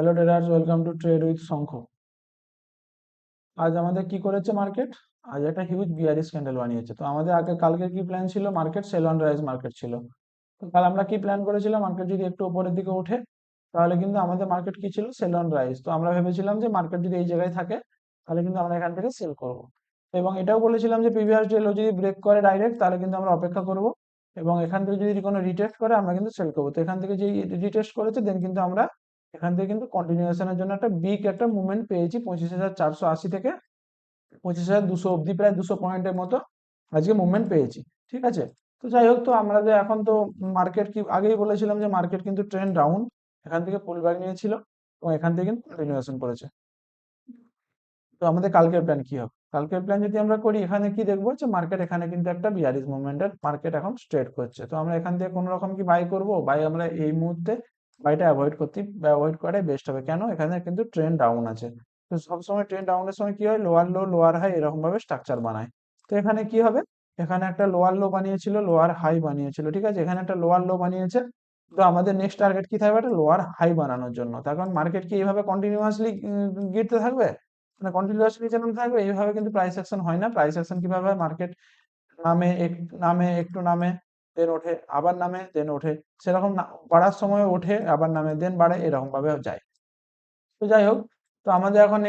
Hello traders, welcome to trade with Shankh. আজ আমাদের কি করেছে মার্কেট? আজ একটা হিউজ বিয়ারিশ ক্যান্ডেল বানিয়েছে। তো আমাদের আগে কালকে কি প্ল্যান ছিল? Market sell on rise market ছিল। তো কাল আমরা কি প্ল্যান করেছিলাম? মার্কেট যদি একটু উপরের দিকে ওঠে তাহলে কিন্তু আমাদের মার্কেট কি ছিল? Sell on rise. তো আমরা ভেবেছিলাম যে মার্কেট যদি এই জায়গায় থাকে তাহলে কিন্তু আমরা এখান থেকে সেল করব। এবং এটাও বলেছিলাম যে প্রিভিয়াস ডে লো যদি ব্রেক করে ডাইরেক্ট তাহলে কিন্তু আমরা অপেক্ষা করব, এবং এখান থেকে যদি কোনো রিটেস্ট করে আমরা কিন্তু সেল করবো। তো এখান থেকে যে রিটেস্ট করেছে দেন কিন্তু আমরা এখান থেকে কিন্তু কন্টিনিউশনের জন্য একটা বিগ একটা মুভমেন্ট পেয়েছি 25,480 থেকে 25,200 অব্দি, প্রায় 200 পয়েন্টের মতো আজকে মুভমেন্ট পেয়েছি। ঠিক আছে। তো যাই হোক, তো আমরা যে এখন তো মার্কেট কি আগেই বলেছিলাম যে মার্কেট কিন্তু ট্রেন্ড ডাউন, এখান থেকে পুল ব্যাক নিয়েছিল এবং এখান থেকে কিন্তু কন্টিনিউশন করেছে। তো আমাদের কালকের প্ল্যান কি হবে? কালকের প্ল্যান যদি আমরা করি, এখানে কি দেখবো যে মার্কেট এখানে কিন্তু একটা বিয়ারিশ মুভমেন্টের মার্কেট এখন স্ট্রেট করছে। তো আমরা এখান থেকে কোনো রকম কি বাই করব? বাই আমরা এই মুহূর্তে বাইটা অ্যাভয়েড করাই বেস্ট হবে। কেন? এখানে কিন্তু ট্রেন্ড ডাউন আছে। তো সবসময় ট্রেন্ড ডাউনের সময় কি হয়? লোয়ার লো লোয়ার হাই এরকম ভাবে স্ট্রাকচার বানায়। তো এখানে কি হবে? এখানে একটা লোয়ার লো বানিয়েছিল, লোয়ার হাই বানিয়েছিল। ঠিক আছে, এখানে একটা লোয়ার লো বানিয়েছে। তো আমাদের নেক্সট টার্গেট কি থাকবে? একটা লোয়ার হাই বানানোর জন্য। তার কারণ মার্কেট কি এইভাবে কন্টিনিউয়াসলি গিরতে থাকবে? মানে কন্টিনিউয়াসলি যেমন থাকবে এইভাবে কিন্তু প্রাইস অ্যাকশন হয় না। প্রাইস অ্যাকশন কিভাবে হয়? মার্কেট নামে নামে একটু নামে, দেন ওঠে, আবার নামে, দেন ওঠে। সেরকম বাড়ার সময় ওঠে আবার নামে, দেন বাড়ে, এরকম ভাবে যায়। তো যাই হোক, তো আমাদের এখন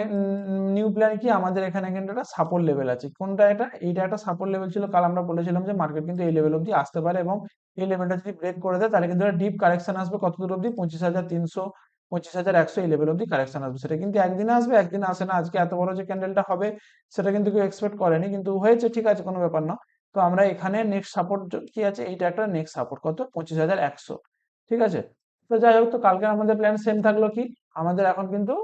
নিউ প্ল্যান কি? আমাদের এখানে কিন্তু একটা সাপোর্ট লেভেল আছে। কোনটা এটা? এইটা একটা সাপোর্ট লেভেল ছিল। কাল আমরা বলেছিলাম যে মার্কেট কিন্তু এই লেভেল অব্দি আসতে পারে, এবং এই লেভেলটা যদি ব্রেক করে দেয় তাহলে কিন্তু একটা ডিপ কারেকশন আসবে। কত দূর অব্দি? 25,300, 25,100 এই লেভেল অব্দি কারেকশন আসবে। সেটা কিন্তু একদিনে আসবে, একদিনে আসে না। আজকে এত বড় যে ক্যান্ডেলটা হবে সেটা কিন্তু কেউ এক্সপেক্ট করেনি, কিন্তু হয়েছে। ঠিক আছে, কোনো ব্যাপার না। তো আমরা এখানে নেক্সট সাপোর্ট কি আছে? এইটা একটা নেক্সট সাপোর্ট কত? 25,100। ঠিক আছে। তো যাই হোক, তো কালকে আমাদের প্ল্যান সেম থাকলো কি? আমাদের এখন কিন্তু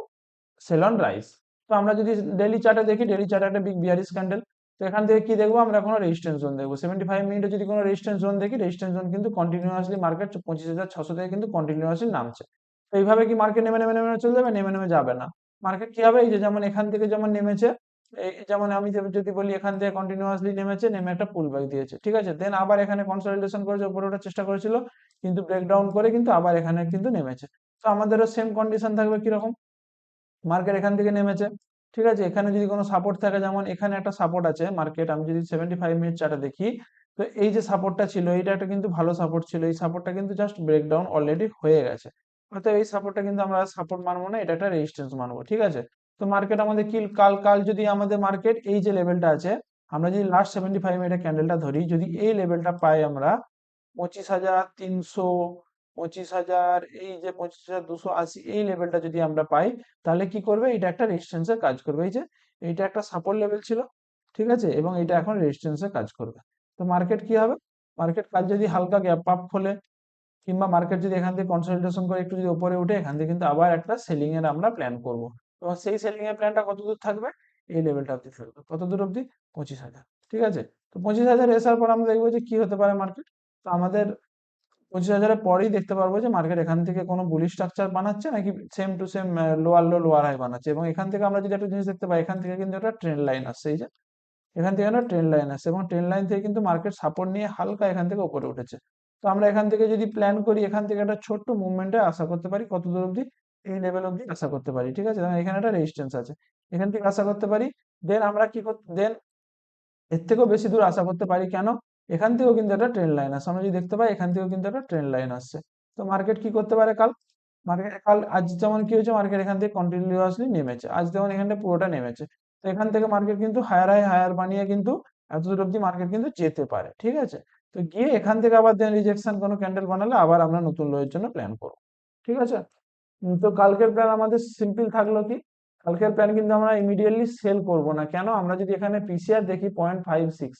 সেল অন রাইজ। তো আমরা যদি ডেইলি চার্টে দেখি, ডেইলি চার্টে একটা বিগ বিয়ারিশ ক্যান্ডেল। তো এখান থেকে কি দেখবো? আমরা কোনো রেজিস্ট্যান্স জোন দেখবো। 75 মিনিটে যদি কোনো রেজিস্ট্যান্স জোন দেখি, রেজিস্ট্যান্স জোন কিন্তু কন্টিনিউয়াসলি মার্কেট 25,600 থেকে কিন্তু কন্টিনিউয়াসলি নামছে। তো এইভাবে কি মার্কেট নেমে নেমে নেমে চলে যাবে? নেমে নেমে যাবে না। মার্কেট কি হবে? এই যে যেমন এখান থেকে যেমন নেমেছে, এই যেমন আমি যদি বলি এখান থেকে কন্টিনিউয়াসলি নেমেছে, নেমে একটা পুল ব্যাক দিয়েছে। ঠিক আছে, দেন আবার এখানে কনসলিডেশন করেছে, উপরে ওঠার চেষ্টা করেছিল, কিন্তু ব্রেকডাউন করে কিন্তু আবার এখানে কিন্তু নেমেছে। তো আমাদেরও সেম কন্ডিশন থাকবে। কিরকম? মার্কেট এখান থেকে নেমেছে। ঠিক আছে, এখানে যদি কোনো সাপোর্ট থাকে, যেমন এখানে একটা সাপোর্ট আছে মার্কেট, আমি যদি 75 মিনিট চার্টে দেখি, তো এই যে সাপোর্টটা ছিল এইটা একটা কিন্তু ভালো সাপোর্ট ছিল। এই সাপোর্টটা কিন্তু জাস্ট ব্রেকডাউন অলরেডি হয়ে গেছে। অর্থাৎ এই সাপোর্টটা কিন্তু আমরা সাপোর্ট মানবো না, এটা একটা রেজিস্ট্যান্স মানবো। ঠিক আছে। তো মার্কেট আমাদের কি কাল কাল যদি আমাদের মার্কেট এই যে লেভেলটা আছে, আমরা যদি লাস্ট 75 মিনিটের ক্যান্ডেলটা ধরি, যদি এই লেভেলটা পাই আমরা 25,300, 25,000, এই যে 25,280 এই লেভেলটা যদি আমরা পাই, তাহলে কি করবে? এটা একটা রেজিস্ট্যান্সের কাজ করবে। এই যে এইটা একটা সাপোর্ট লেভেল ছিল। ঠিক আছে, এবং এটা এখন রেজিস্ট্যান্সের কাজ করবে। তো মার্কেট কি হবে? মার্কেট কাল যদি হালকা গ্যাপ আপ খোলে, কিংবা মার্কেট যদি এখান থেকে কনসলিডেশন করে একটু যদি উপরে উঠে, এখান থেকে কিন্তু আবার একটা সেলিং এর আমরা প্ল্যান করব। এবং সেই সেলিং এর প্ল্যানটা কত দূর থাকবে? এই লেভেলটা অব্দি থাকবে। কত দূর অব্দি? 25,000। ঠিক আছে। তো 25,000 আসার পর আমরা দেখবো যে কি হতে পারে মার্কেট। তো আমাদের 25,000-এর পরেই দেখতে পারবো যে মার্কেট এখান থেকে কোনো বুলিশ স্ট্রাকচার বানাচ্ছে নাকি same to same lower low lower high বানাচ্ছে। এবং এখান থেকে আমরা যদি একটা জিনিস দেখতে পাই, এখান থেকে কিন্তু একটা ট্রেন্ড লাইন আসছে। এই যে এখান থেকে একটা ট্রেন্ড লাইন আসছে, এবং ট্রেন্ড লাইন থেকে কিন্তু মার্কেট সাপোর্ট নিয়ে হালকা এখান থেকে উপরে উঠেছে। তো আমরা এখান থেকে যদি প্ল্যান করি, এখান থেকে একটা ছোট্ট মুভমেন্টে আশা করতে পারি। কত দূর অব্দি? এই লেভেল অব্দি আশা করতে পারি। ঠিক আছে, এখানে একটা রেজিস্ট্যান্স আছে, এখান থেকে আশা করতে পারি। দেন আমরা কি করতে দেন এর থেকেও বেশি দূর আশা করতে পারি। কেন? এখান থেকেও কিন্তু একটা ট্রেন্ড লাইন আসছে। আমরা যদি দেখতে পাই এখান থেকেও কিন্তু একটা ট্রেন্ড লাইন আসছে। তো মার্কেট কি করতে পারে কাল? মার্কেট কাল আজ যেমন কি হয়েছে, মার্কেট এখান থেকে কন্টিনিউয়াসলি নেমেছে। আজ যেমন এখানটা পুরোটা নেমেছে। তো এখান থেকে মার্কেট কিন্তু হায়ার হাই হায়ার বানিয়ে কিন্তু এত দূর অব্দি মার্কেট কিন্তু যেতে পারে। ঠিক আছে। তো গিয়ে এখান থেকে আবার দেন রিজেকশন কোনো ক্যান্ডেল বানালে আবার আমরা নতুন লো এর জন্য প্ল্যান করবো। ঠিক আছে। তো কালকের প্ল্যান আমাদের সিম্পল থাকলো কি? কালকের প্ল্যান কিন্তু আমরা ইমিডিয়েটলি সেল করব না। কেন? আমরা যদি এখানে পিসিআর দেখি 0.56,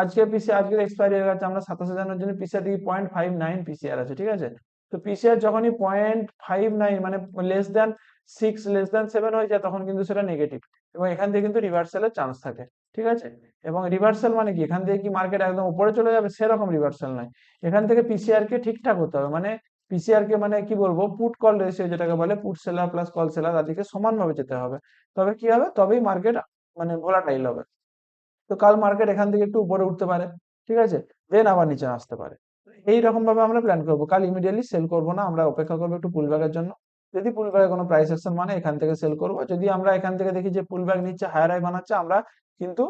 আজকের এক্সপায়ারি হয়ে গেছে, আমরা 27,000 জন্য পিসিআর দেখি 0.59 পিসিআর আছে। ঠিক আছে। তো পিসিআর যখনই 0.59 মানে লেস দ্যান 6, লেস দ্যান 7 হয়ে যায়, তখন কিন্তু সেটা নেগেটিভ, এবং এখান থেকে কিন্তু রিভার্সালের চান্স থাকে। ঠিক আছে। এবং রিভার্সাল মানে কি? এখান থেকে কি মার্কেট একদম উপরে চলে যাবে? সেরকম রিভার্সাল নয়। এখান থেকে পিসিআর কে ঠিকঠাক হতে হবে। মানে পিসিআর কে মানে কি বলবো, পুট কল রেশিও যেটাকে বলে, put seller plus call seller তাদেরকে সমানভাবে যেতে হবে। তবে কি হবে? তবেই মার্কেট মানে ভোলাটাইল হবে। তো কাল মার্কেট এখান থেকে একটু উপরে উঠতে পারে। ঠিক আছে, দেন আবার নিচে আসতে পারে। এইরকম ভাবে আমরা প্ল্যান করবো। কাল ইমিডিয়েটলি সেল করবো না, আমরা অপেক্ষা করবো একটু পুল ব্যাকের জন্য। যদি পুল ব্যাকে কোনো প্রাইস অ্যাকশন মানে এখান থেকে সেল করব। যদি আমরা এখান থেকে দেখি যে পুল ব্যাক নিচ্ছে, হায়ার হাই বানাচ্ছে, আমরা কিন্তু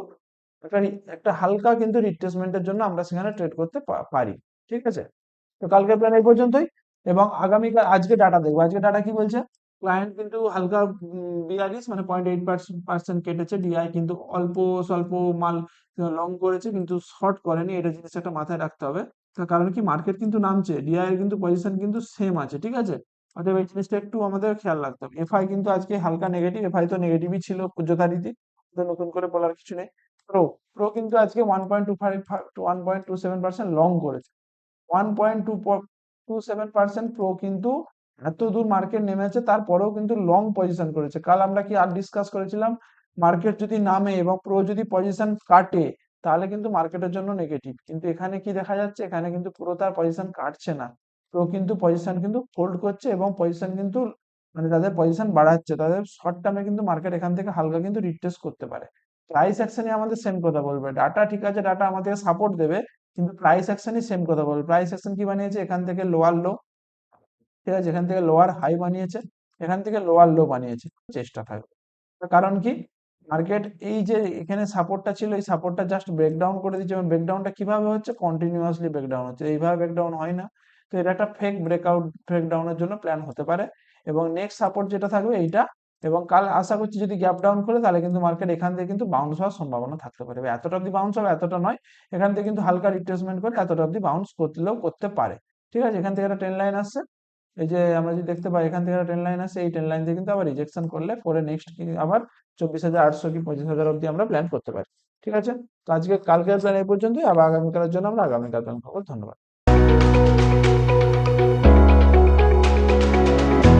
একটা হালকা কিন্তু রিট্রেসমেন্টের জন্য আমরা সেখানে ট্রেড করতে পারি। ঠিক আছে, তো কালকের প্ল্যান এই পর্যন্তই। এবং আগামীকাল আজকে ডাটা দেখবো। আজকে ডাটা কি বলছে? ক্লায়েন্ট কিন্তু হালকা বিয়ারিশ, মানে 0.8% কেটেছে। ডিআই কিন্তু অল্প স্বল্প মাল লং করেছে, কিন্তু শর্ট করেনি। এটা জিনিস একটা মাথায় রাখতে হবে। তার কারণ কি, মার্কেট কিন্তু নামছে, ডিআই এর কিন্তু পজিশন কিন্তু সেম আছে। ঠিক আছে, অতএব এই জিনিসটা একটু আমাদের খেয়াল রাখতে হবে। এফআই কিন্তু আজকে হালকা নেগেটিভ, এফআই তো নেগেটিভই ছিল যথারীতি, তো নতুন করে বলার কিছু নেই। প্রো প্রো কিন্তু আজকে 1.27% লং করেছে। 1.27% প্রো কিন্তু এত দূর মার্কেট নেমেছে, তারপরেও কিন্তু লং পজিশন করেছে। কাল আমরা কি আর ডিসকাস করেছিলাম, মার্কেট যদি নামে এবং প্রো যদি পজিশন কাটে, তাহলে কিন্তু মার্কেটের জন্য নেগেটিভ। কিন্তু এখানে কি দেখা যাচ্ছে, এখানে কিন্তু পুরো তার পজিশন কাটছে না, প্রো কিন্তু পজিশন কিন্তু হোল্ড করছে এবং পজিশন কিন্তু মানে তাদের পজিশন বাড়াচ্ছে। তাদের শর্ট টার্মে কিন্তু মার্কেট এখান থেকে হালকা কিন্তু রিট্রেস করতে পারে। প্রাইস অ্যাকশনে আমাদের সেম কথা বলবে। ডাটা ঠিক আছে, ডাটা আমাদের সাপোর্ট দেবে, কিন্তু প্রাইস অ্যাকশনই সেম কথা বলবে। প্রাইস অ্যাকশন কি বানিয়েছে, এখান থেকে লোয়ার লো, ঠিক আছে, এখান থেকে লোয়ার হাই বানিয়েছে, এখান থেকে লোয়ার লো বানিয়েছে। চেষ্টা থাকবে। তার কারণ কি, মার্কেট এই যে এখানে সাপোর্টটা ছিল, এই সাপোর্টটা জাস্ট ব্রেকডাউন করে দিচ্ছে। এবং ব্রেকডাউনটা কিভাবে হচ্ছে, কন্টিনিউয়াসলি ব্রেকডাউন হচ্ছে, এইভাবে ব্রেকডাউন হয় না। তো এটা একটা ফেক ব্রেকআউট, ব্রেকডাউনের জন্য প্ল্যান হতে পারে। এবং নেক্সট সাপোর্ট যেটা থাকবে এইটা। এবং কাল আশা করছি যদি গ্যাপ ডাউন করে, তাহলে কিন্তু মার্কেট এখান থেকে কিন্তু বাউন্স হওয়ার সম্ভাবনা থাকতে পারে। এবার এতটা অব্দি বাউন্স হবে এতটা নয়, এখান থেকে কিন্তু হালকা রিট্রেসমেন্ট করে এতটা অব্দি বাউন্স করলেও করতে পারে। ঠিক আছে, এখান থেকে একটা ট্রেন লাইন আসছে, এই যে আমরা যদি দেখতে পাই এখান থেকে একটা ট্রেন লাইন আসছে, এই ট্রেন লাইন থেকে কিন্তু আবার রিজেকশন করলে পরে নেক্সট কি আবার 24,800 কি 25,000 অব্দি আমরা প্ল্যান করতে পারি। ঠিক আছে, তো আজকে কালকের প্ল্যান এই পর্যন্তই। আবার আগামীকালের জন্য আমরা আগামীকাল প্ল্যান করবো। ধন্যবাদ।